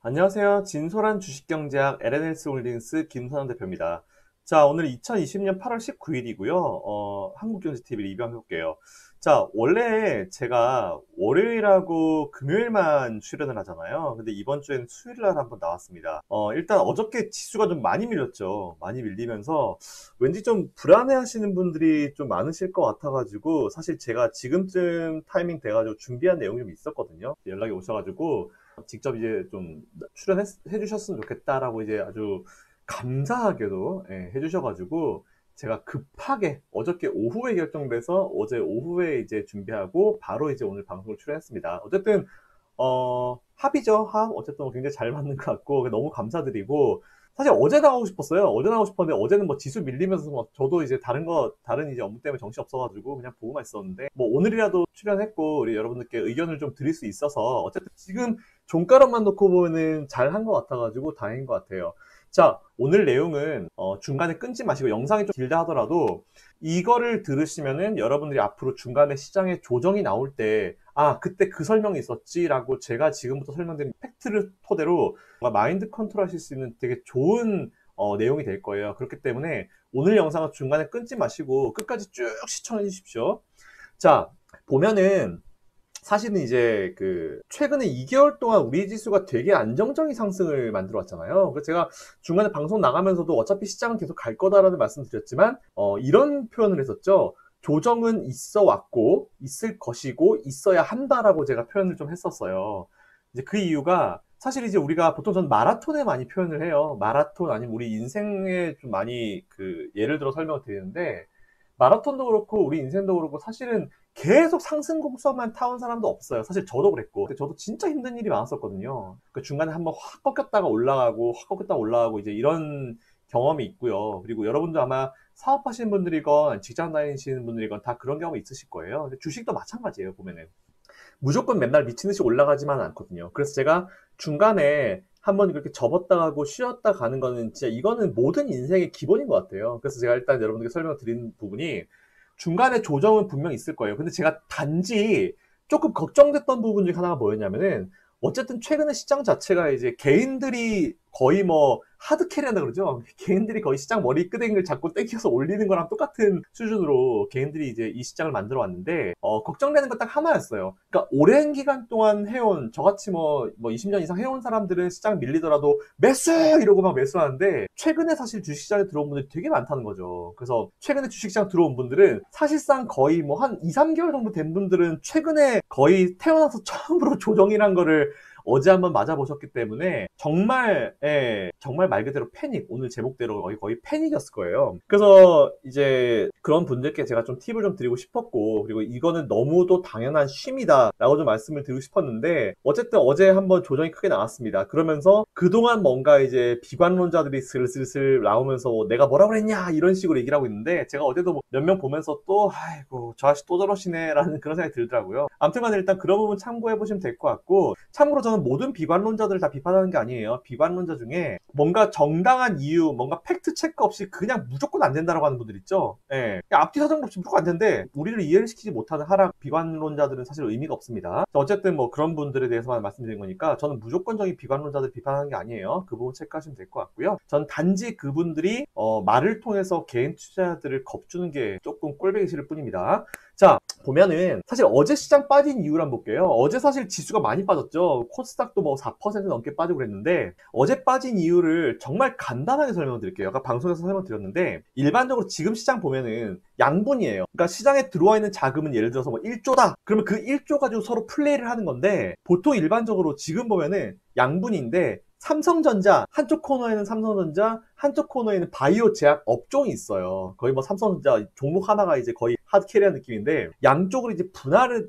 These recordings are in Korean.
안녕하세요. 진솔한 주식경제학 LNS 홀딩스 김선환 대표입니다. 자, 오늘 2020년 8월 19일이고요. 한국경제TV 리뷰한번 해볼게요. 자, 원래 제가 월요일하고 금요일만 출연을 하잖아요. 근데 이번 주엔 수요일날 한번 나왔습니다. 일단 어저께 지수가 좀 많이 밀렸죠. 많이 밀리면서 왠지 좀 불안해 하시는 분들이 좀 많으실 것 같아가지고 사실 제가 지금쯤 타이밍 돼가지고 준비한 내용이 좀 있었거든요. 연락이 오셔가지고 직접 이제 좀 출연해 주셨으면 좋겠다라고 이제 아주 감사하게도 해주셔가지고 제가 급하게 어저께 오후에 결정돼서 어제 오후에 이제 준비하고 바로 이제 오늘 방송을 출연했습니다. 어쨌든 합이죠. 합. 어쨌든 굉장히 잘 맞는 것 같고 너무 감사드리고 사실 어제 나오고 싶었어요. 어제 나오고 싶었는데 어제는 뭐 지수 밀리면서 막 저도 이제 다른 이제 업무 때문에 정신 없어가지고 그냥 보고만 있었는데 뭐 오늘이라도 출연했고 우리 여러분들께 의견을 좀 드릴 수 있어서 어쨌든 지금 종가락만 놓고 보면은 잘한 것 같아가지고 다행인 것 같아요. 자, 오늘 내용은 중간에 끊지 마시고 영상이 좀 길다 하더라도 이거를 들으시면은 여러분들이 앞으로 중간에 시장에 조정이 나올 때 그때 그 설명이 있었지라고 제가 지금부터 설명드린 팩트를 토대로 마인드 컨트롤 하실 수 있는 되게 좋은 내용이 될 거예요. 그렇기 때문에 오늘 영상은 중간에 끊지 마시고 끝까지 쭉 시청해 주십시오. 자, 보면은 사실은 이제 최근에 2개월 동안 우리 지수가 되게 안정적인 상승을 만들어 왔잖아요. 그래서 제가 중간에 방송 나가면서도 어차피 시장은 계속 갈 거다라는 말씀 드렸지만 이런 표현을 했었죠. 조정은 있어 왔고 있을 것이고 있어야 한다라고 제가 표현을 좀 했었어요. 이제 그 이유가 사실 이제 우리가 보통 전 마라톤에 많이 표현을 해요. 마라톤 아니면 우리 인생에 좀 많이 예를 들어 설명을 드리는데 마라톤도 그렇고 우리 인생도 그렇고 사실은 계속 상승 곡선만 타온 사람도 없어요. 사실 저도 그랬고 저도 진짜 힘든 일이 많았었거든요. 중간에 한번 확 꺾였다가 올라가고 확 꺾였다가 올라가고 이제 이런 경험이 있고요. 그리고 여러분도 아마 사업하시는 분들이건 직장 다니시는 분들이건 다 그런 경험이 있으실 거예요. 주식도 마찬가지예요. 보면은 무조건 맨날 미친 듯이 올라가지만 않거든요. 그래서 제가 중간에 한번 그렇게 접었다 가고 쉬었다 가는 거는 진짜 이거는 모든 인생의 기본인 것 같아요. 그래서 제가 일단 여러분들께 설명드린 부분이 중간에 조정은 분명 있을 거예요. 근데 제가 단지 조금 걱정됐던 부분 중 하나가 뭐였냐면은 어쨌든 최근에 시장 자체가 이제 개인들이 거의 뭐 하드캐리한다 그러죠. 개인들이 거의 시장 머리 끄댕이를 잡고 땡겨서 올리는 거랑 똑같은 수준으로 개인들이 이제 이 시장을 만들어 왔는데 걱정되는 건 딱 하나였어요. 그러니까 오랜 기간 동안 해온 저같이 뭐 20년 이상 해온 사람들은 시장 밀리더라도 매수 이러고 막 매수하는데 최근에 사실 주식시장에 들어온 분들이 되게 많다는 거죠. 그래서 최근에 주식시장 들어온 분들은 사실상 거의 뭐 한 2, 3개월 정도 된 분들은 최근에 거의 태어나서 처음으로 조정이란 거를 어제 한번 맞아보셨기 때문에 정말 정말 말 그대로 패닉, 오늘 제목대로 거의 패닉이었을 거예요. 그래서 이제 그런 분들께 제가 좀 팁을 좀 드리고 싶었고 그리고 이거는 너무도 당연한 쉼이다 라고 좀 말씀을 드리고 싶었는데 어쨌든 어제 한번 조정이 크게 나왔습니다. 그러면서 그동안 뭔가 이제 비관론자들이 슬슬슬 나오면서 내가 뭐라 그랬냐 이런 식으로 얘기를 하고 있는데 제가 어제도 몇 명 보면서 또 아이고 저 아저씨 또 저러시네 라는 그런 생각이 들더라고요. 아무튼간에 일단 그런 부분 참고해 보시면 될 것 같고 참고로 저는 모든 비관론자들을 다 비판하는 게 아니에요. 비관론자 중에 뭔가 정당한 이유, 뭔가 팩트 체크 없이 그냥 무조건 안 된다라고 하는 분들 있죠. 앞뒤 사정 없이 무조건 안 된대. 우리를 이해를 시키지 못하는 하락 비관론자들은 사실 의미가 없습니다. 어쨌든 뭐 그런 분들에 대해서만 말씀드린 거니까 저는 무조건적인 비관론자들 비판하는 게 아니에요. 그 부분 체크하시면 될 것 같고요. 전 단지 그분들이 말을 통해서 개인 투자자들을 겁주는 게 조금 꼴보기 싫을 뿐입니다. 자, 보면은 사실 어제 시장 빠진 이유를 한번 볼게요. 어제 사실 지수가 많이 빠졌죠. 코스닥도 뭐 4% 넘게 빠지고 그랬는데 어제 빠진 이유를 정말 간단하게 설명드릴게요. 아까 방송에서 설명드렸는데 일반적으로 지금 시장 보면은 양분이에요. 그러니까 시장에 들어와 있는 자금은 예를 들어서 뭐 1조다. 그러면 그 1조 가지고 서로 플레이를 하는 건데 보통 일반적으로 지금 보면은 양분인데 삼성전자 한쪽 코너에는 삼성전자 한쪽 코너에는 바이오 제약 업종이 있어요. 거의 뭐 삼성전자 종목 하나가 이제 거의 하드캐리한 느낌인데 양쪽으로 이제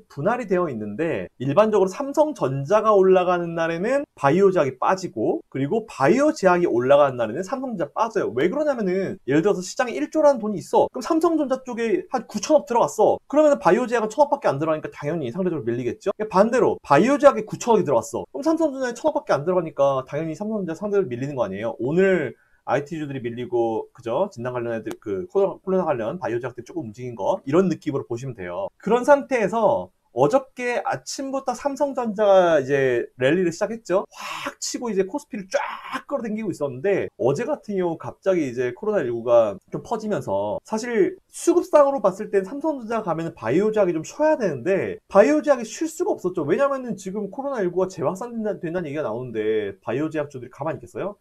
분할이 되어 있는데 일반적으로 삼성전자가 올라가는 날에는 바이오 제약이 빠지고 그리고 바이오 제약이 올라가는 날에는 삼성전자 빠져요. 왜 그러냐면은 예를 들어서 시장에 1조라는 돈이 있어. 그럼 삼성전자 쪽에 한 9천억 들어갔어. 그러면은 바이오 제약은 1,000억밖에 안 들어가니까 당연히 상대적으로 밀리겠죠. 반대로 바이오 제약에 9천억이 들어갔어. 그럼 삼성전자에 1,000억밖에 안 들어가니까 당연히 삼성전자 상대적으로 밀리는 거 아니에요. 오늘 IT주들이 밀리고 그죠? 진단 관련 애들 코로나 관련 바이오 제약들 조금 움직인 거 이런 느낌으로 보시면 돼요. 그런 상태에서 어저께 아침부터 삼성전자가 이제 랠리를 시작했죠. 확 치고 이제 코스피를 쫙 끌어당기고 있었는데 어제 같은 경우 갑자기 이제 코로나19가 좀 퍼지면서 사실 수급상으로 봤을 땐 삼성전자 가면 바이오 제약이 좀 쉬어야 되는데 바이오 제약이 쉴 수가 없었죠. 왜냐면은 지금 코로나19가 재확산된다는 얘기가 나오는데 바이오 제약주들이 가만히 있겠어요?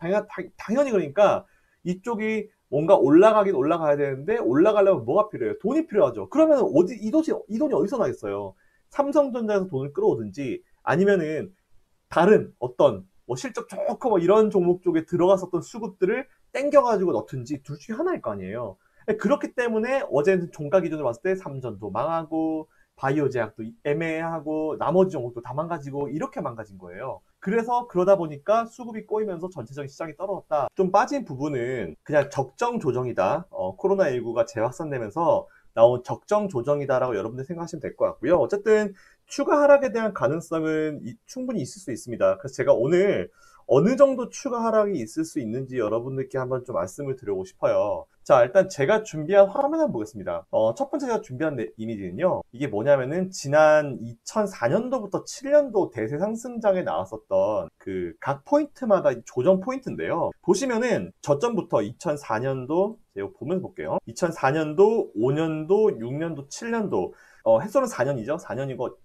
당연히 그러니까 이쪽이 뭔가 올라가긴 올라가야 되는데 올라가려면 뭐가 필요해요? 돈이 필요하죠. 그러면 이 돈이 어디서 나겠어요? 삼성전자에서 돈을 끌어오든지 아니면은 다른 어떤 뭐 실적 좋고 뭐 이런 종목 쪽에 들어갔었던 수급들을 땡겨가지고 넣든지 둘 중에 하나일 거 아니에요. 그렇기 때문에 어제는 종가 기준으로 봤을 때 삼전도 망하고 바이오 제약도 애매하고 나머지 종목도 다 망가지고 이렇게 망가진 거예요. 그래서 그러다 보니까 수급이 꼬이면서 전체적인 시장이 떨어졌다. 좀 빠진 부분은 그냥 적정 조정이다. 코로나19가 재확산되면서 나온 적정 조정이다라고 여러분들 생각하시면 될 것 같고요. 어쨌든 추가 하락에 대한 가능성은 충분히 있을 수 있습니다. 그래서 제가 오늘 어느 정도 추가 하락이 있을 수 있는지 여러분들께 한번 좀 말씀을 드리고 싶어요. 자, 일단 제가 준비한 화면 한번 보겠습니다. 첫 번째 제가 준비한 이미지는요. 이게 뭐냐면은 지난 2004년도부터 7년도 대세 상승장에 나왔었던 그 각 포인트마다 조정 포인트인데요. 보시면은 저점부터 2004년도, 제가 보면서 볼게요. 2004년도, 5년도, 6년도, 7년도, 햇소는 4년이죠. 4년이고,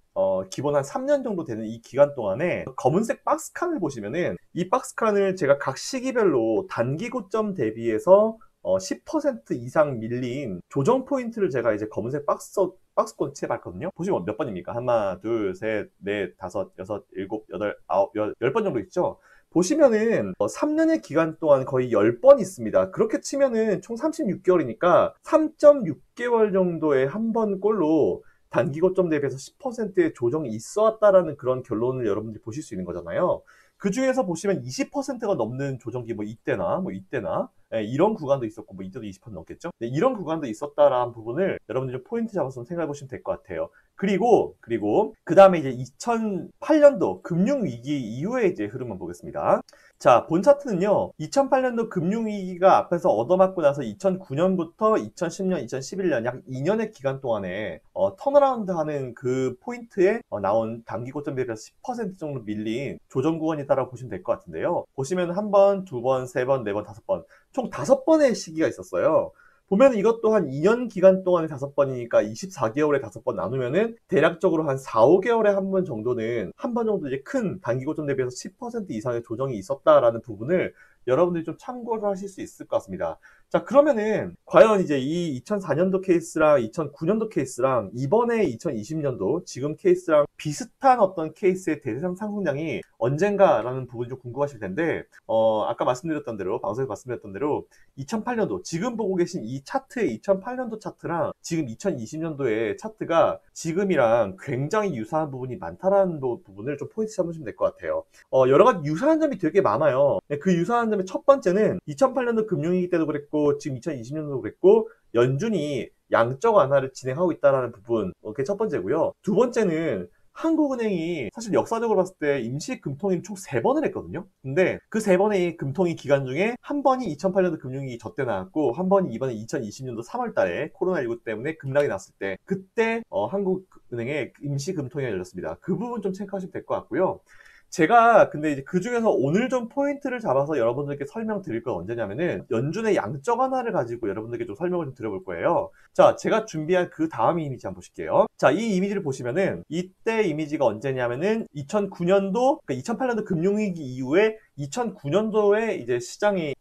기본 한 3년 정도 되는 이 기간 동안에 검은색 박스칸을 보시면은 이 박스칸을 제가 각 시기별로 단기 고점 대비해서 10% 이상 밀린 조정 포인트를 제가 이제 검은색 박스권 칠해봤거든요. 보시면 몇 번입니까? 하나, 둘, 셋, 넷, 다섯, 여섯, 일곱, 여덟, 아홉, 열 번 정도 있죠? 보시면은 3년의 기간 동안 거의 10번 있습니다. 그렇게 치면은 총 36개월이니까 3.6개월 정도의 한 번 꼴로 단기 고점 대비해서 10%의 조정이 있어 왔다라는 그런 결론을 여러분들이 보실 수 있는 거잖아요. 그 중에서 보시면 20%가 넘는 조정기 뭐 이때나 이런 구간도 있었고 뭐 이때도 20% 넘겠죠. 네, 이런 구간도 있었다라는 부분을 여러분들이 좀 포인트 잡아서 생각해 보시면 될 것 같아요. 그리고 그 다음에 이제 2008년도 금융위기 이후의 이제 흐름만 보겠습니다. 자, 본 차트는요, 2008년도 금융위기가 앞에서 얻어맞고 나서 2009년부터 2010년, 2011년 약 2년의 기간 동안에 턴어라운드 하는 그 포인트에 나온 단기 고점 대비해서 10% 정도 밀린 조정 구간이다라고 보시면 될 것 같은데요. 보시면 한 번, 두 번, 세 번, 네 번, 다섯 번, 총 5번의 시기가 있었어요. 보면 이것도 한 2년 기간 동안에 5번이니까 24개월에 5번 나누면은 대략적으로 한 4, 5개월에 한 번 정도는 한 번 정도 이제 큰 단기 고점 대비해서 10% 이상의 조정이 있었다라는 부분을 여러분들이 좀 참고를 하실 수 있을 것 같습니다. 자, 그러면은 과연 이제 이 2004년도 케이스랑 2009년도 케이스랑 이번에 2020년도 지금 케이스랑 비슷한 어떤 케이스의 대세상 상승량이 언젠가라는 부분이 좀 궁금하실 텐데 아까 말씀드렸던 대로 방송에서 말씀드렸던 대로 2008년도 지금 보고 계신 이 차트의 2008년도 차트랑 지금 2020년도의 차트가 지금이랑 굉장히 유사한 부분이 많다라는 부분을 좀 포인트 잡으시면 될 것 같아요. 여러 가지 유사한 점이 되게 많아요. 그 유사한 점의 첫 번째는 2008년도 금융위기 때도 그랬고 지금 2020년도도 그랬고 연준이 양적 완화를 진행하고 있다는 부분, 그게 첫 번째고요. 두 번째는 한국은행이 사실 역사적으로 봤을 때 임시 금통임 총 3번을 했거든요. 근데 그 3번의 금통위 기간 중에 한 번이 2008년도 금융위기 저때 나왔고 한 번이 이번에 2020년도 3월 달에 코로나19 때문에 급락이 났을 때 그때 한국은행의 임시 금통위가 열렸습니다. 그 부분 좀 체크하시면 될 것 같고요. 제가 근데 이제 그 중에서 오늘 좀 포인트를 잡아서 여러분들께 설명드릴 건 언제냐면은 연준의 양적 완화를 가지고 여러분들께 좀 설명을 좀 드려볼 거예요. 자, 제가 준비한 그 다음 이미지 한번 보실게요. 자, 이 이미지를 보시면은 이때 이미지가 언제냐면은 2009년도, 그러니까 2008년도 금융위기 이후에 2009년도에 이제 시장이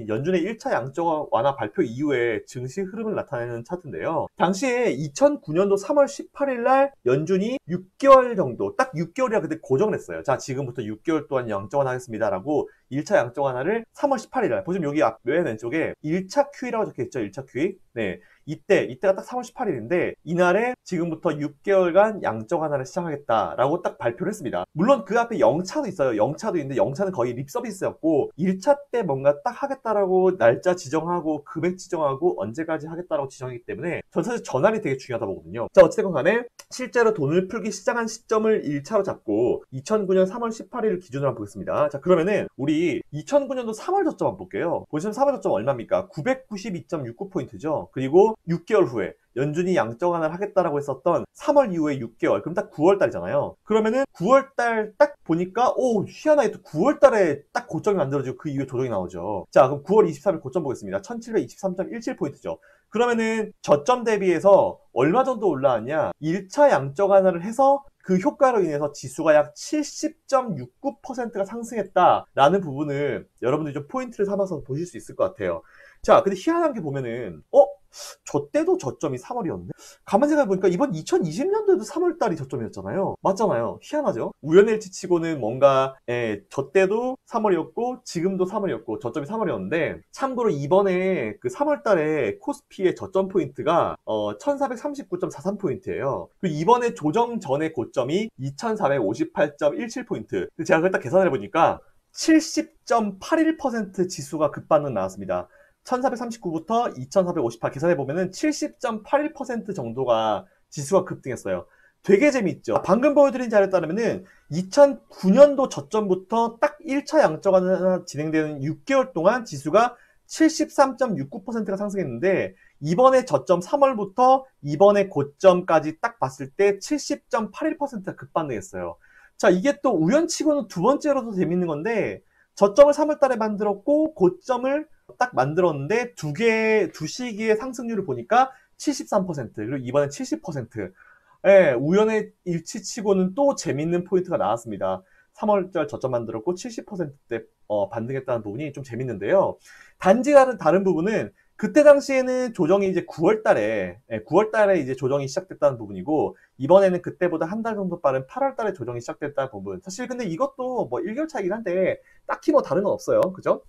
연준의 1차 양적 완화 발표 이후에 증시 흐름을 나타내는 차트인데요. 당시에 2009년도 3월 18일 날 연준이 6개월 정도, 딱 6개월이라 그때 고정을 했어요. 자, 지금부터 6개월 동안 양적 완화하겠습니다. 라고 1차 양적 완화를 3월 18일 날, 보시면 여기 맨 왼쪽에 1차 QE라고 적혀있죠. 1차 QE. 네. 이때가 딱 3월 18일인데 이날에 지금부터 6개월간 양적 완화를 시작하겠다라고 딱 발표를 했습니다. 물론 그 앞에 영차도 있어요. 영차도 있는데 영차는 거의 립 서비스였고 1차 때 뭔가 딱 하겠다라고 날짜 지정하고 금액 지정하고 언제까지 하겠다라고 지정하기 때문에 전 사실 전날이 되게 중요하다 보거든요. 자, 어쨌든 간에 실제로 돈을 풀기 시작한 시점을 1차로 잡고 2009년 3월 18일을 기준으로 한번 보겠습니다. 자, 그러면은 우리 우리 2009년도 3월 저점 한번 볼게요. 보시면 3월 저점 얼마입니까? 992.69포인트죠. 그리고 6개월 후에 연준이 양적 완화를 하겠다라고 했었던 3월 이후에 6개월, 그럼 딱 9월 달이잖아요. 그러면은 9월 달 딱 보니까 희한하게 또 9월 달에 딱 고점이 만들어지고 그 이후에 조정이 나오죠. 자, 그럼 9월 23일 고점 보겠습니다. 1723.17포인트죠. 그러면은 저점 대비해서 얼마 정도 올라왔냐? 1차 양적 완화를 해서 그 효과로 인해서 지수가 약 70.69%가 상승했다라는 부분을 여러분들이 좀 포인트를 삼아서 보실 수 있을 것 같아요. 자, 근데 희한한 게 보면은 저 때도 저점이 3월이었네? 가만 생각해보니까 이번 2020년도에도 3월달이 저점이었잖아요. 맞잖아요. 희한하죠? 우연일치 치고는 뭔가 저 때도 3월이었고 지금도 3월이었고 저점이 3월이었는데, 참고로 이번에 그 3월달에 코스피의 저점 포인트가 1439.43포인트예요. 그리고 이번에 조정 전의 고점이 2458.17포인트. 제가 그걸 딱 계산해보니까 70.81% 지수가 급반응 나왔습니다. 1439부터 2458 계산해보면은 70.81% 정도가 지수가 급등했어요. 되게 재밌죠? 방금 보여드린 자료에 따르면은 2009년도 저점부터 딱 1차 양적 완화 진행되는 6개월 동안 지수가 73.69%가 상승했는데, 이번에 저점 3월부터 이번에 고점까지 딱 봤을 때 70.81%가 급반응했어요. 자, 이게 또 우연치고는 두 번째로도 재밌는 건데, 저점을 3월달에 만들었고 고점을 딱 만들었는데 두 시기의 상승률을 보니까 73% 그리고 이번엔 70%. 우연의 일치치고는 또 재밌는 포인트가 나왔습니다. 3월달 저점 만들었고 70%대 반등했다는 부분이 좀 재밌는데요. 단지 다른 부분은 그때 당시에는 조정이 이제 9월달에 이제 조정이 시작됐다는 부분이고, 이번에는 그때보다 한 달 정도 빠른 8월달에 조정이 시작됐다는 부분. 사실 근데 이것도 뭐 1개월 차이긴 한데 딱히 뭐 다른 건 없어요. 그죠?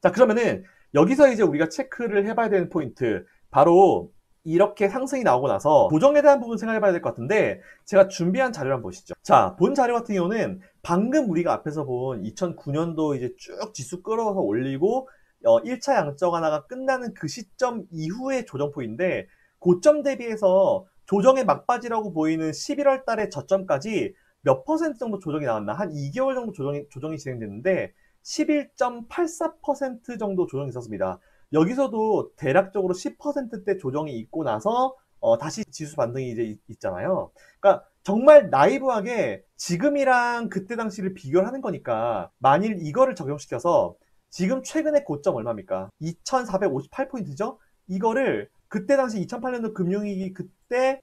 자, 그러면은 여기서 이제 우리가 체크를 해봐야 되는 포인트, 바로 이렇게 상승이 나오고 나서 조정에 대한 부분 생각해 봐야 될 것 같은데, 제가 준비한 자료를 한번 보시죠. 자, 본 자료 같은 경우는 방금 우리가 앞에서 본 2009년도 이제 쭉 지수 끌어서 올리고 1차 양적 완화가 끝나는 그 시점 이후의 조정폭인데, 고점 대비해서 조정의 막바지라고 보이는 11월 달의 저점까지 몇 퍼센트 정도 조정이 나왔나? 한 2개월 정도 조정이 진행됐는데 11.84% 정도 조정이 있었습니다. 여기서도 대략적으로 10%대 조정이 있고 나서 다시 지수 반등이 이제 있잖아요. 그러니까 정말 나이브하게 지금이랑 그때 당시를 비교를 하는 거니까, 만일 이거를 적용시켜서 지금 최근의 고점 얼마입니까? 2458포인트죠? 이거를 그때 당시 2008년도 금융위기 그때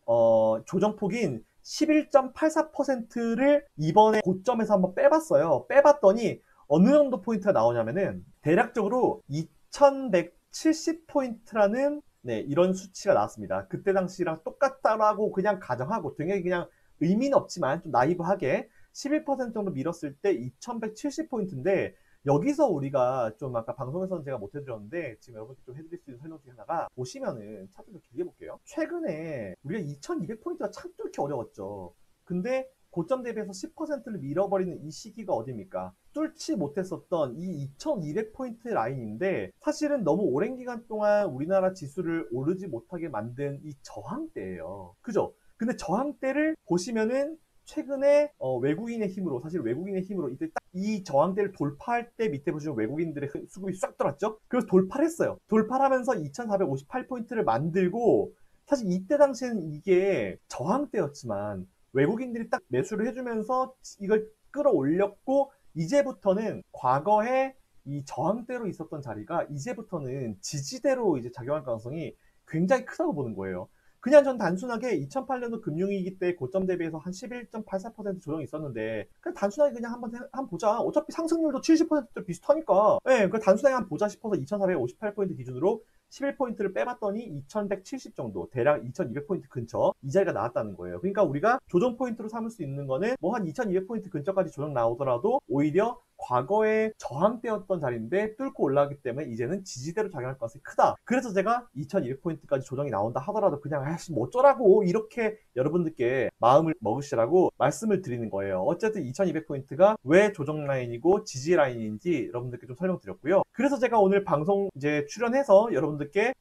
조정폭인 11.84%를 이번에 고점에서 한번 빼봤어요. 빼봤더니 어느 정도 포인트가 나오냐면은 대략적으로 2170포인트라는 이런 수치가 나왔습니다. 그때 당시랑 똑같다라고 그냥 가정하고, 되게 그냥 의미는 없지만 좀 나이브하게 11% 정도 밀었을 때 2170포인트인데, 여기서 우리가 좀 아까 방송에서는 제가 못 해드렸는데 지금 여러분께 좀 해드릴 수 있는 설명 중에 하나가, 보시면은 차트 좀 길게 볼게요. 최근에 우리가 2200포인트가 참 뚫기 어려웠죠. 근데 고점 대비해서 10%를 밀어버리는 이 시기가 어딥니까? 뚫지 못했었던 이 2200포인트 라인인데, 사실은 너무 오랜 기간 동안 우리나라 지수를 오르지 못하게 만든 이 저항대예요. 그죠? 근데 저항대를 보시면은 최근에 외국인의 힘으로, 사실 외국인의 힘으로 이때 딱 이 저항대를 돌파할 때 밑에 보시면 외국인들의 수급이 싹 들어왔죠? 그래서 돌파를 했어요. 돌파하면서 2458포인트를 만들고, 사실 이때 당시에는 이게 저항대였지만 외국인들이 딱 매수를 해주면서 이걸 끌어올렸고, 이제부터는 과거에 이 저항대로 있었던 자리가 이제부터는 지지대로 이제 작용할 가능성이 굉장히 크다고 보는 거예요. 그냥 전 단순하게 2008년도 금융위기 때 고점 대비해서 한 11.84% 조정이 있었는데, 그냥 단순하게 그냥 한번 보자. 어차피 상승률도 70%대 비슷하니까. 그냥 단순하게 한번 보자 싶어서 2458포인트 기준으로 11포인트를 빼봤더니 2170 정도, 대략 2200포인트 근처 이 자리가 나왔다는 거예요. 그러니까 우리가 조정 포인트로 삼을 수 있는 거는 뭐 한 2200포인트 근처까지 조정 나오더라도 오히려 과거에 저항대였던 자리인데 뚫고 올라가기 때문에 이제는 지지대로 작용할 가능성이 크다. 그래서 제가 2200포인트까지 조정이 나온다 하더라도 그냥 뭐 어쩌라고 이렇게 여러분들께 마음을 먹으시라고 말씀을 드리는 거예요. 어쨌든 2200포인트가 왜 조정 라인이고 지지 라인인지 여러분들께 좀 설명드렸고요. 그래서 제가 오늘 방송 이제 출연해서 여러분들께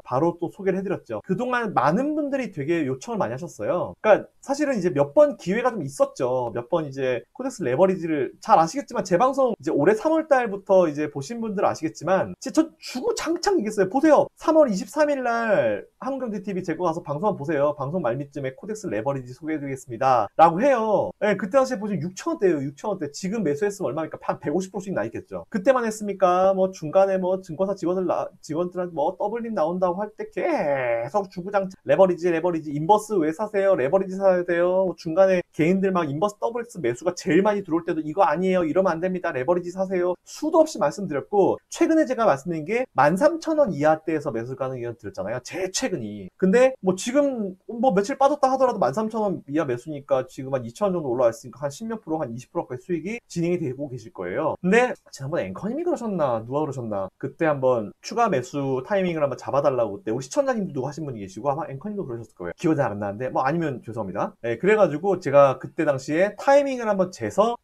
바로 또 소개를 해드렸죠. 그동안 많은 분들이 되게 요청을 많이 하셨어요. 그러니까 사실은 이제 몇 번 기회가 좀 있었죠. 몇 번 이제 코덱스 레버리지를 잘 아시겠지만 제 방송 이제 올해 3월 달부터 이제 보신 분들 아시겠지만 진짜 저 주구장창 얘기했어요. 보세요. 3월 23일 날 한국경제TV 제거 가서 방송 한번 보세요. 방송 말미쯤에 코덱스 레버리지 소개해드리겠습니다 라고 해요. 네, 그때 당시에 보시면 6,000원대예요. 6,000원대. 지금 매수했으면 얼마니까 한 150%씩 나 있겠죠. 그때만 했습니까? 뭐 중간에 뭐 증권사 직원들한테 뭐 더블림 나온다고 할 때 계속 주구장창 레버리지 인버스 왜 사세요? 레버리지 사야 돼요. 중간에 개인들 막 인버스 WX 매수가 제일 많이 들어올 때도 이거 아니에요. 이러면 안 됩니다. 레버리지 사세요. 수도 없이 말씀드렸고, 최근에 제가 말씀드린 게 13,000원 이하대에서 매수 가능 의견 드렸잖아요. 제일 최근이. 근데 뭐 지금 뭐 며칠 빠졌다 하더라도 13,000원 이하 매수니까 지금 한 2,000원 정도 올라와 있으니까 한 10몇 프로, 한 20%까지 수익이 진행이 되고 계실 거예요. 근데 지난번 앵커님이 그러셨나 누가 그러셨나 그때 한번 추가 매수 타이밍을 한번 잡아달라고 그때 우리 시청자님도 누구 하신 분이 계시고 아마 앵커님도 그러셨을 거예요. 기억이 잘 안 나는데 뭐 아니면 죄송합니다. 네, 그래가지고 제가 그때 당시에 타이밍을 한번 재서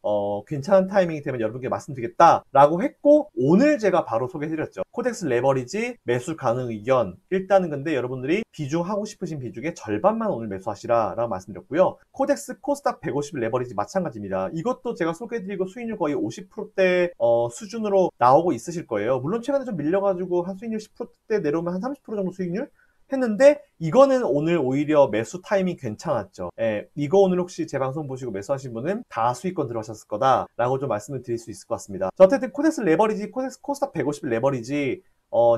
괜찮은 타이밍이 되면 여러분께 말씀드리겠다라고 했고, 오늘 제가 바로 소개해드렸죠. 코덱스 레버리지 매수 가능 의견. 일단은 근데 여러분들이 비중하고 싶으신 비중의 절반만 오늘 매수하시라 라고 말씀드렸고요. 코덱스 코스닥 150 레버리지 마찬가지입니다. 이것도 제가 소개해드리고 수익률 거의 50%대 수준으로 나오고 있으실 거예요. 물론 최근에 좀 밀려가지고 한 수익률 10%대 내려오면 한 30% 정도 수익률 했는데, 이거는 오늘 오히려 매수 타이밍 괜찮았죠. 예, 이거 오늘 혹시 제 방송 보시고 매수하신 분은 다 수익권 들어가셨을 거다라고 좀 말씀을 드릴 수 있을 것 같습니다. 자, 어쨌든 코덱스 레버리지, 코덱스 코스닥 150 레버리지,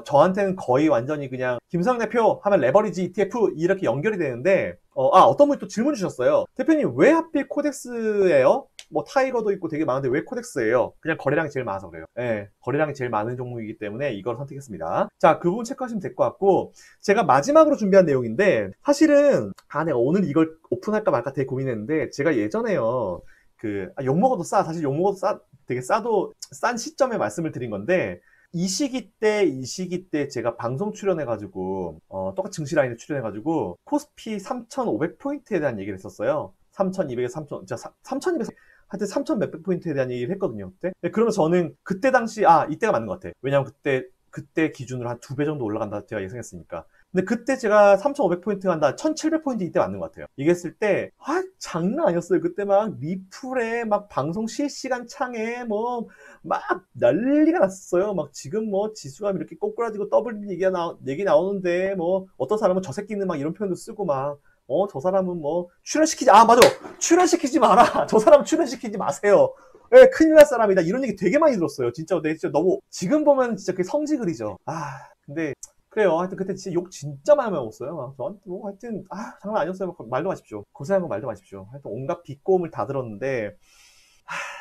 저한테는 거의 완전히 그냥 김성 대표 하면 레버리지 ETF 이렇게 연결이 되는데, 어떤 분이 또 질문 주셨어요. 대표님 왜 하필 코덱스예요? 뭐 타이거도 있고 되게 많은데 왜 코덱스예요? 그냥 거래량이 제일 많아서 그래요. 예, 거래량이 제일 많은 종목이기 때문에 이걸 선택했습니다. 자, 그 부분 체크하시면 될 것 같고, 제가 마지막으로 준비한 내용인데, 사실은 내가 오늘 이걸 오픈할까 말까 되게 고민했는데, 제가 예전에요 욕먹어도 사실 욕먹어도 되게 싼 시점에 말씀을 드린 건데, 이 시기 때 제가 방송 출연해가지고 똑같이 증시라인에 출연해가지고 코스피 3,500포인트에 대한 얘기를 했었어요. 3,200에서 3,200 하여튼 3,000 몇백 포인트에 대한 얘기를 했거든요, 그때. 네, 그러면 저는 그때 당시 이때가 맞는 것 같아요. 왜냐면 그때 기준으로 한 2배 정도 올라간다 제가 예상했으니까. 근데 그때 제가 3,500포인트 간다, 1,700포인트 이때 맞는 것 같아요. 이게 했을 때, 장난 아니었어요. 그때 막 리플에 막 방송 실시간 창에 막 난리가 났었어요. 막 지금 뭐 지수가 이렇게 꼬꾸라지고 더블 얘기 나오는데 뭐 어떤 사람은 저 새끼는 막 이런 표현도 쓰고 막 저 사람은 뭐 맞아! 출연시키지 마라! 저 사람 출연시키지 마세요. 예, 큰일 날 사람이다. 이런 얘기 되게 많이 들었어요. 진짜 너무, 지금 보면 진짜 그게 성지글이죠. 근데, 그래요. 하여튼 그때 진짜 욕 진짜 많이 먹었어요. 저한테 하여튼, 장난 아니었어요. 말도 마십시오. 고생한 거 말도 마십시오. 하여튼 온갖 비꼬음을 다 들었는데,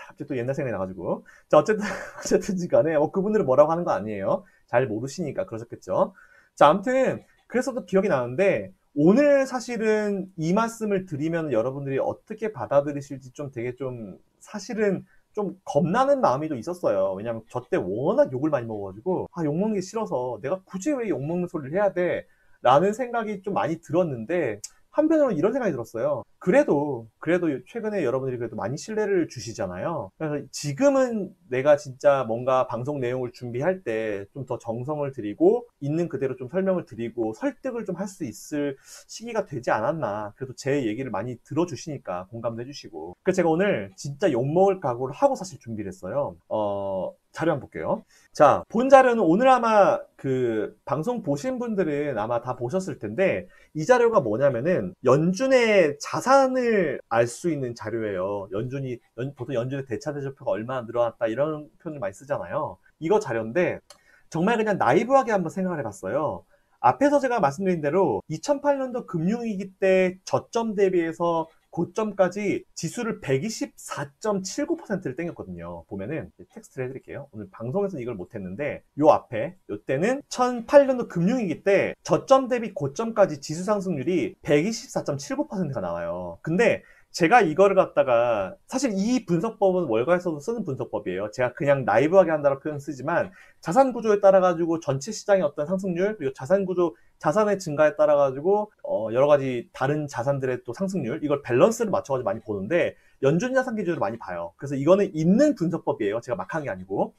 갑자기 또 옛날 생각이 나가지고. 자, 어쨌든 간에, 그분들은 뭐라고 하는 거 아니에요. 잘 모르시니까 그러셨겠죠. 자, 아무튼, 그래서도 기억이 나는데, 오늘 사실은 이 말씀을 드리면 여러분들이 어떻게 받아들이실지 사실은 좀 겁나는 마음이 좀 있었어요. 왜냐면 저 때 워낙 욕을 많이 먹어가지고, 욕먹는 게 싫어서 내가 굳이 왜 욕먹는 소리를 해야 돼? 라는 생각이 좀 많이 들었는데, 한편으로는 이런 생각이 들었어요. 그래도 최근에 여러분들이 그래도 많이 신뢰를 주시잖아요. 그래서 지금은 내가 진짜 뭔가 방송 내용을 준비할 때 좀 더 정성을 들이고 있는 그대로 좀 설명을 드리고 설득을 좀 할 수 있을 시기가 되지 않았나. 그래도 제 얘기를 많이 들어주시니까 공감도 해주시고. 그래서 제가 오늘 진짜 욕먹을 각오를 하고 사실 준비를 했어요. 자료 한번 볼게요. 자, 본 자료는 오늘 아마 방송 보신 분들은 아마 다 보셨을 텐데, 이 자료가 뭐냐면은 연준의 자산을 알 수 있는 자료예요. 보통 연준의 대차대조표가 얼마나 늘어났다 이런 표현을 많이 쓰잖아요. 이거 자료인데 정말 그냥 나이브하게 한번 생각을 해봤어요. 앞에서 제가 말씀드린 대로 2008년도 금융위기 때 저점 대비해서 고점까지 지수를 124.79%를 땡겼거든요. 보면은 텍스트를 해드릴게요. 오늘 방송에서는 이걸 못했는데 요 때는 2008년도 금융위기 때 저점 대비 고점까지 지수 상승률이 124.79%가 나와요. 근데 제가 이거를 갖다가 사실 이 분석법은 월가에서도 쓰는 분석법이에요. 제가 그냥 나이브하게 한다는 표현 쓰지만 자산 구조에 따라 가지고 전체 시장의 어떤 상승률, 그리고 자산의 증가에 따라 가지고 여러 가지 다른 자산들의 또 상승률, 이걸 밸런스를 맞춰가지고 많이 보는데 연준 자산 기준으로 많이 봐요. 그래서 이거는 있는 분석법이에요. 제가 막 한 게 아니고.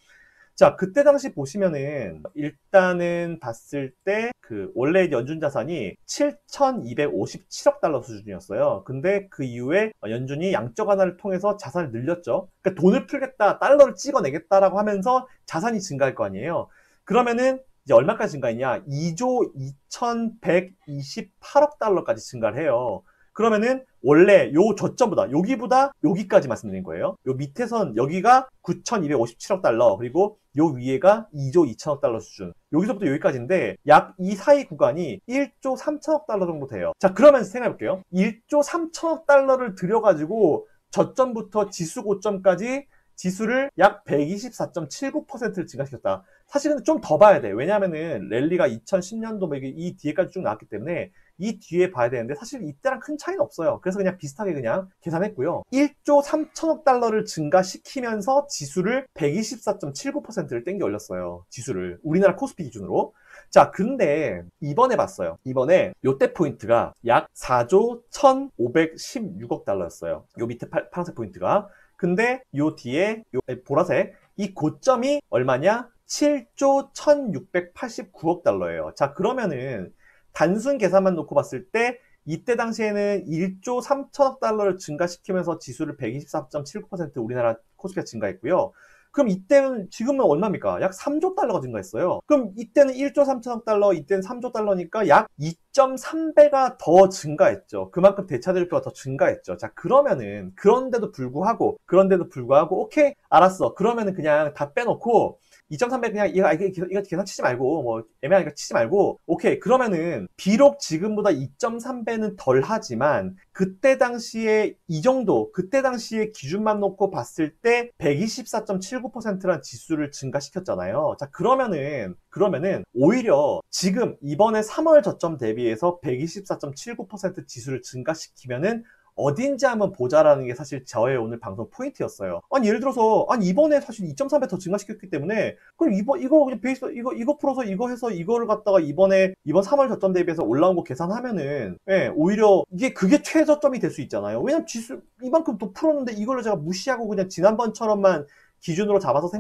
자, 그때 당시 보시면은 일단은 봤을 때 그 원래 연준 자산이 7,257억 달러 수준이었어요. 근데 그 이후에 연준이 양적 완화를 통해서 자산을 늘렸죠. 그러니까 돈을 풀겠다, 달러를 찍어내겠다라고 하면서 자산이 증가할 거 아니에요. 그러면은 이제 얼마까지 증가했냐? 2조 2,128억 달러까지 증가를 해요. 그러면은 원래 요 저점보다 여기보다 여기까지 말씀드린 거예요. 요 밑에선 여기가 9,257억 달러, 그리고 요 위에가 2조 2천억 달러 수준. 여기서부터 여기까지인데 약 이 사이 구간이 1조 3천억 달러 정도 돼요. 자, 그러면서 생각해 볼게요. 1조 3천억 달러를 들여가지고 저점부터 지수 고점까지 지수를 약 124.79%를 증가시켰다. 사실은 좀 더 봐야 돼. 왜냐하면은 랠리가 2010년도 이 뒤에까지 쭉 나왔기 때문에 이 뒤에 봐야 되는데 사실 이때랑 큰 차이는 없어요. 그래서 그냥 비슷하게 그냥 계산했고요. 1조 3천억 달러를 증가시키면서 지수를 124.79%를 땡겨 올렸어요. 지수를. 우리나라 코스피 기준으로. 자, 근데 이번에 봤어요. 이번에 요때 포인트가 약 4조 1,516억 달러였어요. 요 밑에 파란색 포인트가. 근데 요 뒤에 요 보라색 이 고점이 얼마냐? 7조 1,689억 달러예요. 자, 그러면은 단순 계산만 놓고 봤을 때 이때 당시에는 1조 3천억 달러를 증가시키면서 지수를 124.79% 우리나라 코스피가 증가했고요. 그럼 이때는 지금은 얼마입니까? 약 3조 달러가 증가했어요. 그럼 이때는 1조 3천억 달러, 이때는 3조 달러니까 약 2.3배가 더 증가했죠. 그만큼 대차대조표가 더 증가했죠. 자, 그러면은 그런데도 불구하고 오케이, 알았어. 그러면은 그냥 다 빼놓고 2.3배 그냥 이거 계산 치지 말고 뭐 애매하니까 치지 말고 오케이, 그러면은 비록 지금보다 2.3배는 덜 하지만 그때 당시에 이 정도, 그때 당시에 기준만 놓고 봤을 때 124.79%란 지수를 증가시켰잖아요. 자, 그러면은 오히려 지금 이번에 3월 저점 대비해서 124.79% 지수를 증가시키면은 어딘지 한번 보자라는 게 사실 저의 오늘 방송 포인트였어요. 아니, 예를 들어서, 아니, 이번에 사실 2.3배 더 증가시켰기 때문에, 그럼 이거 그냥 베이스, 이거 풀어서 이거 해서 이거를 갖다가 이번 3월 저점 대비해서 올라온 거 계산하면은, 예, 오히려 그게 최저점이 될 수 있잖아요. 왜냐면 지수, 이만큼 더 풀었는데 이거를 제가 무시하고 그냥 지난번처럼만 기준으로 잡아서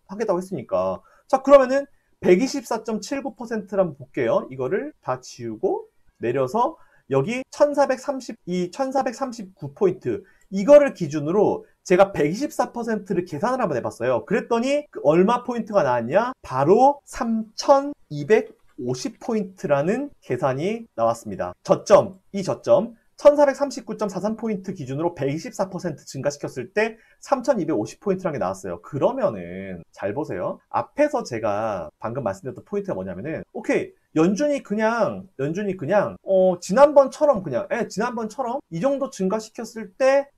하겠다고 했으니까. 자, 그러면은 124.79%를 한번 볼게요. 이거를 다 지우고 내려서 여기 1439포인트 이거를 기준으로 제가 124%를 계산을 한번 해봤어요. 그랬더니 얼마 포인트가 나왔냐? 바로 3250포인트라는 계산이 나왔습니다. 이 저점 1439.43포인트 기준으로 124% 증가시켰을 때 3250포인트라는 게 나왔어요. 그러면은 잘 보세요. 앞에서 제가 방금 말씀드렸던 포인트가 뭐냐면은 오케이, 연준이 그냥 지난번처럼 이 정도 증가시켰을 때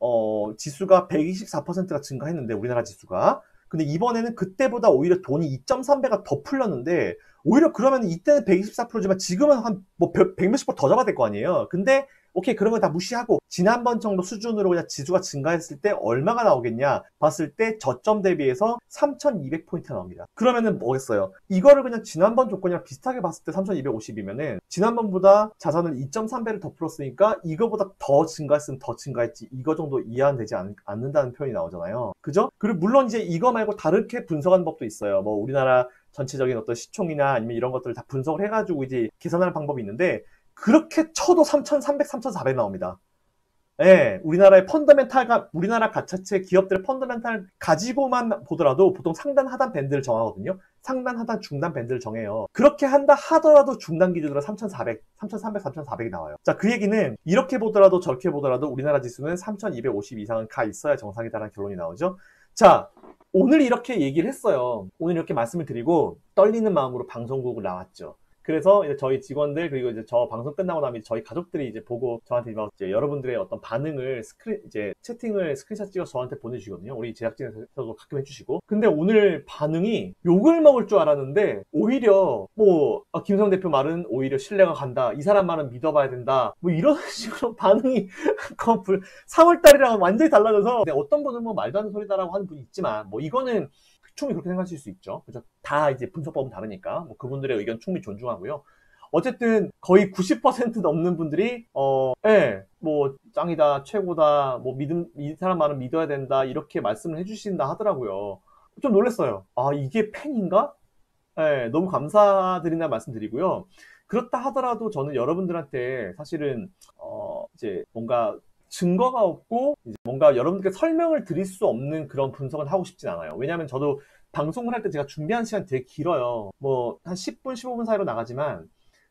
지수가 124%가 증가했는데 우리나라 지수가, 근데 이번에는 그때보다 오히려 돈이 2.3배가 더 풀렸는데 오히려 그러면 이때는 124%지만 지금은 한 뭐 100몇십 % 더 잡아야 될 거 아니에요. 근데 오케이, 그런 거 다 무시하고 지난번 정도 수준으로 그냥 지수가 증가했을 때 얼마가 나오겠냐 봤을 때 저점 대비해서 3200포인트 나옵니다. 그러면은 뭐겠어요? 이거를 그냥 지난번 조건이랑 비슷하게 봤을 때 3250이면은 지난번보다 자산을 2.3배를 더 풀었으니까 이거보다 더 증가했으면 더 증가했지, 이거 정도 이해는 되지 않는다는 표현이 나오잖아요. 그죠? 그리고 물론 이제 이거 말고 다르게 분석하는 법도 있어요. 뭐 우리나라 전체적인 어떤 시총이나 아니면 이런 것들을 다 분석을 해가지고 이제 계산하는 방법이 있는데, 그렇게 쳐도 3,300, 3,400 나옵니다. 예, 우리나라 가차체 기업들의 펀더멘탈 가지고만 보더라도 보통 상단, 하단 밴드를 정하거든요. 상단, 하단, 중단 밴드를 정해요. 그렇게 한다 하더라도 중단 기준으로 3,400, 3,300, 3,400이 나와요. 자, 그 얘기는 이렇게 보더라도 저렇게 보더라도 우리나라 지수는 3,250 이상은 가 있어야 정상이다라는 결론이 나오죠. 자, 오늘 이렇게 얘기를 했어요. 오늘 이렇게 말씀을 드리고 떨리는 마음으로 방송국을 나왔죠. 그래서 이제 저희 직원들, 그리고 이제 저 방송 끝나고 나면 저희 가족들이 이제 보고 저한테 이제 여러분들의 어떤 반응을 채팅을 스크린샷 찍어서 저한테 보내주시거든요. 우리 제작진에서도 가끔 해주시고. 근데 오늘 반응이 욕을 먹을 줄 알았는데 오히려 김성 대표 말은 오히려 신뢰가 간다, 이 사람 말은 믿어봐야 된다, 뭐 이런 식으로 반응이 3월달이랑 완전히 달라져서, 근데 어떤 분은 뭐 말도 안 되는 소리다라고 하는 분이 있지만 뭐 이거는 충분히 그렇게 생각하실 수 있죠. 그죠? 다 이제 분석법은 다르니까 뭐 그분들의 의견 충분히 존중하고요. 어쨌든 거의 90% 넘는 분들이 뭐 짱이다, 최고다, 뭐 이 사람 말은 믿어야 된다, 이렇게 말씀을 해주신다 하더라고요. 좀 놀랐어요. 아, 이게 팬인가? 네, 너무 감사드린다는 말씀드리고요. 그렇다 하더라도 저는 여러분들한테 사실은 이제 뭔가 증거가 없고 이제 뭔가 여러분들께 설명을 드릴 수 없는 그런 분석을 하고 싶진 않아요. 왜냐하면 저도 방송을 할 때 제가 준비하는 시간이 되게 길어요. 뭐 한 10분, 15분 사이로 나가지만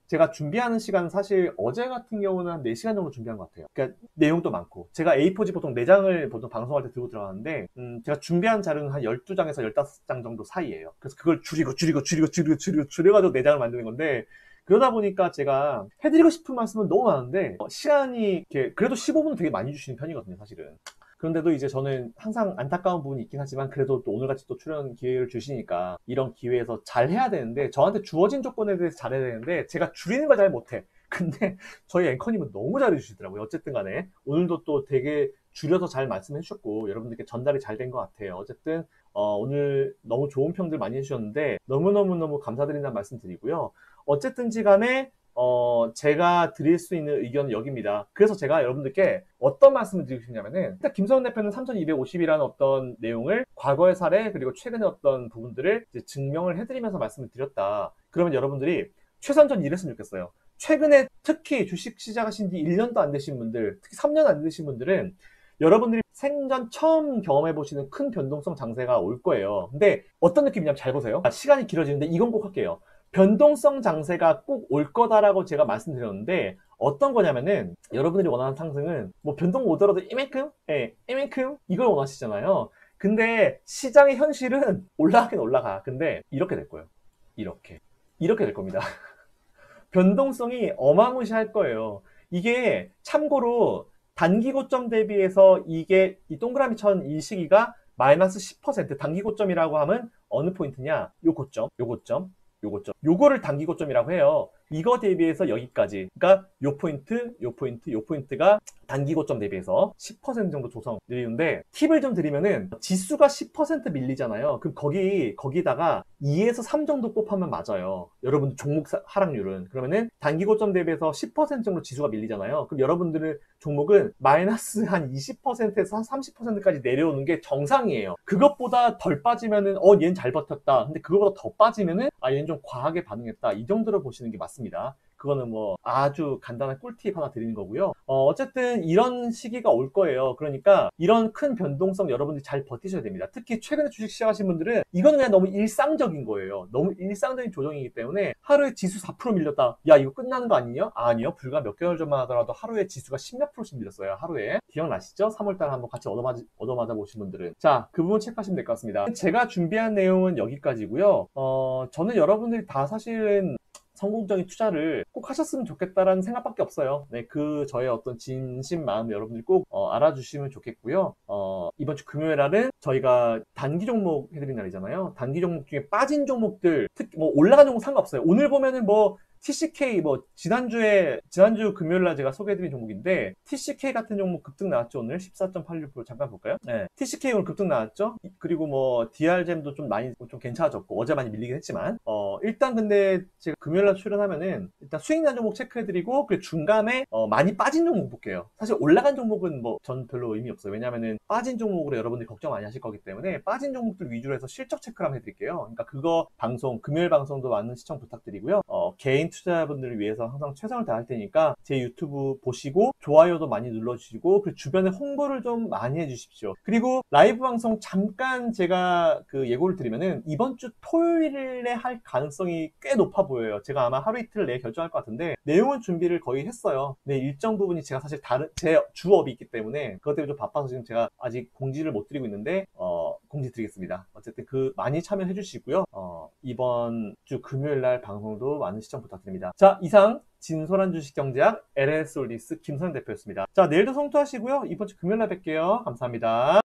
제가 준비하는 시간은 사실 어제 같은 경우는 한 4시간 정도 준비한 것 같아요. 그러니까 내용도 많고. 제가 A4지 보통 4장을 보통 방송할 때 들고 들어가는데, 제가 준비한 자료는 한 12장에서 15장 정도 사이예요. 그래서 그걸 줄여가지고 4장을 만드는 건데, 그러다 보니까 제가 해드리고 싶은 말씀은 너무 많은데, 시간이 이렇게, 그래도 15분은 되게 많이 주시는 편이거든요, 사실은. 그런데도 이제 저는 항상 안타까운 부분이 있긴 하지만 그래도 또 오늘같이 또 출연 기회를 주시니까 이런 기회에서 잘 해야 되는데 저한테 주어진 조건에 대해서 잘해야 되는데 제가 줄이는 걸 잘 못해. 근데 저희 앵커님은 너무 잘해주시더라고요. 어쨌든 간에 오늘도 또 되게 줄여서 잘 말씀해 주셨고 여러분들께 전달이 잘 된 것 같아요. 어쨌든 오늘 너무 좋은 평들 많이 해주셨는데 너무너무너무 감사드린다는 말씀 드리고요. 어쨌든지 간에 제가 드릴 수 있는 의견은 여기입니다. 그래서 제가 여러분들께 어떤 말씀을 드리고 싶냐면은, 일단 김성현 대표는 3250이라는 어떤 내용을 과거의 사례, 그리고 최근의 어떤 부분들을 이제 증명을 해드리면서 말씀을 드렸다. 그러면 여러분들이 최선전 이랬으면 좋겠어요. 최근에 특히 주식 시작하신 지 1년도 안 되신 분들, 특히 3년 안 되신 분들은 여러분들이 생전 처음 경험해보시는 큰 변동성 장세가 올 거예요. 근데 어떤 느낌이냐면 잘 보세요. 시간이 길어지는데 이건 꼭 할게요. 변동성 장세가 꼭 올 거다라고 제가 말씀드렸는데 어떤 거냐면은 여러분들이 원하는 상승은 뭐 변동 오더라도 이만큼, 예, 이만큼 이걸 원하시잖아요. 근데 시장의 현실은 올라가긴 올라가. 근데 이렇게 될 거예요. 이렇게 될 겁니다. 변동성이 어마무시할 거예요. 이게 참고로 단기 고점 대비해서 이게 이 동그라미 천 이 시기가 마이너스 10% 단기 고점이라고 하면 어느 포인트냐? 요 고점, 요 고점, 요 고점. 요거를 단기 고점이라고 해요. 이거 대비해서 여기까지. 그러니까 요 포인트, 요 포인트, 요 포인트가 단기 고점 대비해서 10% 정도 조성 내리는데 팁을 좀 드리면은 지수가 10% 밀리잖아요. 그럼 거기다가 2에서 3 정도 곱하면 맞아요. 여러분 종목 하락률은. 그러면은 단기 고점 대비해서 10% 정도 지수가 밀리잖아요. 그럼 여러분들은 종목은 마이너스 한 20%에서 한 30%까지 내려오는 게 정상이에요. 그것보다 덜 빠지면은 얘는 잘 버텼다. 근데 그거보다 더 빠지면은 얘는 좀 과하게 반응했다. 이 정도로 보시는 게 맞습니다. 그거는 뭐 아주 간단한 꿀팁 하나 드리는 거고요. 어쨌든 이런 시기가 올 거예요. 그러니까 이런 큰 변동성 여러분들이 잘 버티셔야 됩니다. 특히 최근에 주식 시작하신 분들은 이거는 그냥 너무 일상적인 거예요. 너무 일상적인 조정이기 때문에 하루에 지수 4% 밀렸다. 야, 이거 끝나는 거 아니냐? 아니요. 불과 몇 개월 전만 하더라도 하루에 지수가 10몇 프로씩 밀렸어요. 하루에. 기억나시죠? 3월달 한번 같이 얻어맞아 보신 분들은. 자, 그 부분 체크하시면 될 것 같습니다. 제가 준비한 내용은 여기까지고요. 저는 여러분들이 다 사실은 성공적인 투자를 꼭 하셨으면 좋겠다라는 생각밖에 없어요. 네, 저의 어떤 진심 마음 여러분들이 꼭 알아주시면 좋겠고요. 이번 주 금요일 날은 저희가 단기 종목 해드린 날이잖아요. 단기 종목 중에 빠진 종목들, 특히 뭐 올라간 종목 상관없어요. 오늘 보면은 뭐 TCK 지난주 금요일 날 제가 소개해드린 종목인데 TCK 같은 종목 급등 나왔죠. 오늘 14.86% 잠깐 볼까요? 네, TCK 오늘 급등 나왔죠. 그리고 뭐 DRGEM도 좀 괜찮아졌고 어제 많이 밀리긴 했지만 일단 근데 제가 금요일 날 출연하면은 일단 수익 난 종목 체크해드리고 그 중간에 많이 빠진 종목 볼게요. 사실 올라간 종목은 뭐 전 별로 의미 없어요. 왜냐면은 빠진 종목으로 여러분들이 걱정 많이 하실 거기 때문에 빠진 종목들 위주로 해서 실적 체크를 한번 해드릴게요. 그러니까 그거 금요일 방송도 많은 시청 부탁드리고요. 개인 투자자분들을 위해서 항상 최선을 다할 테니까 제 유튜브 보시고 좋아요도 많이 눌러주시고 그 주변에 홍보를 좀 많이 해주십시오. 그리고 라이브 방송 잠깐 제가 그 예고를 드리면은 이번 주 토요일에 할 가능성이 꽤 높아 보여요. 제가 아마 하루 이틀 내에 결정할 것 같은데 내용은 준비를 거의 했어요. 네, 일정 부분이 제가 사실 제 주업이 있기 때문에 그것 때문에 좀 바빠서 지금 제가 아직 공지를 못 드리고 있는데 공지 드리겠습니다. 어쨌든 많이 참여해 주시고요. 이번 주 금요일 날 방송도 많은 시청 부탁드립니다. 자, 이상 진솔한 주식경제학 LS 홀딩스 김선 대표였습니다. 자, 내일도 성투하시고요. 이번 주 금요일 날 뵐게요. 감사합니다.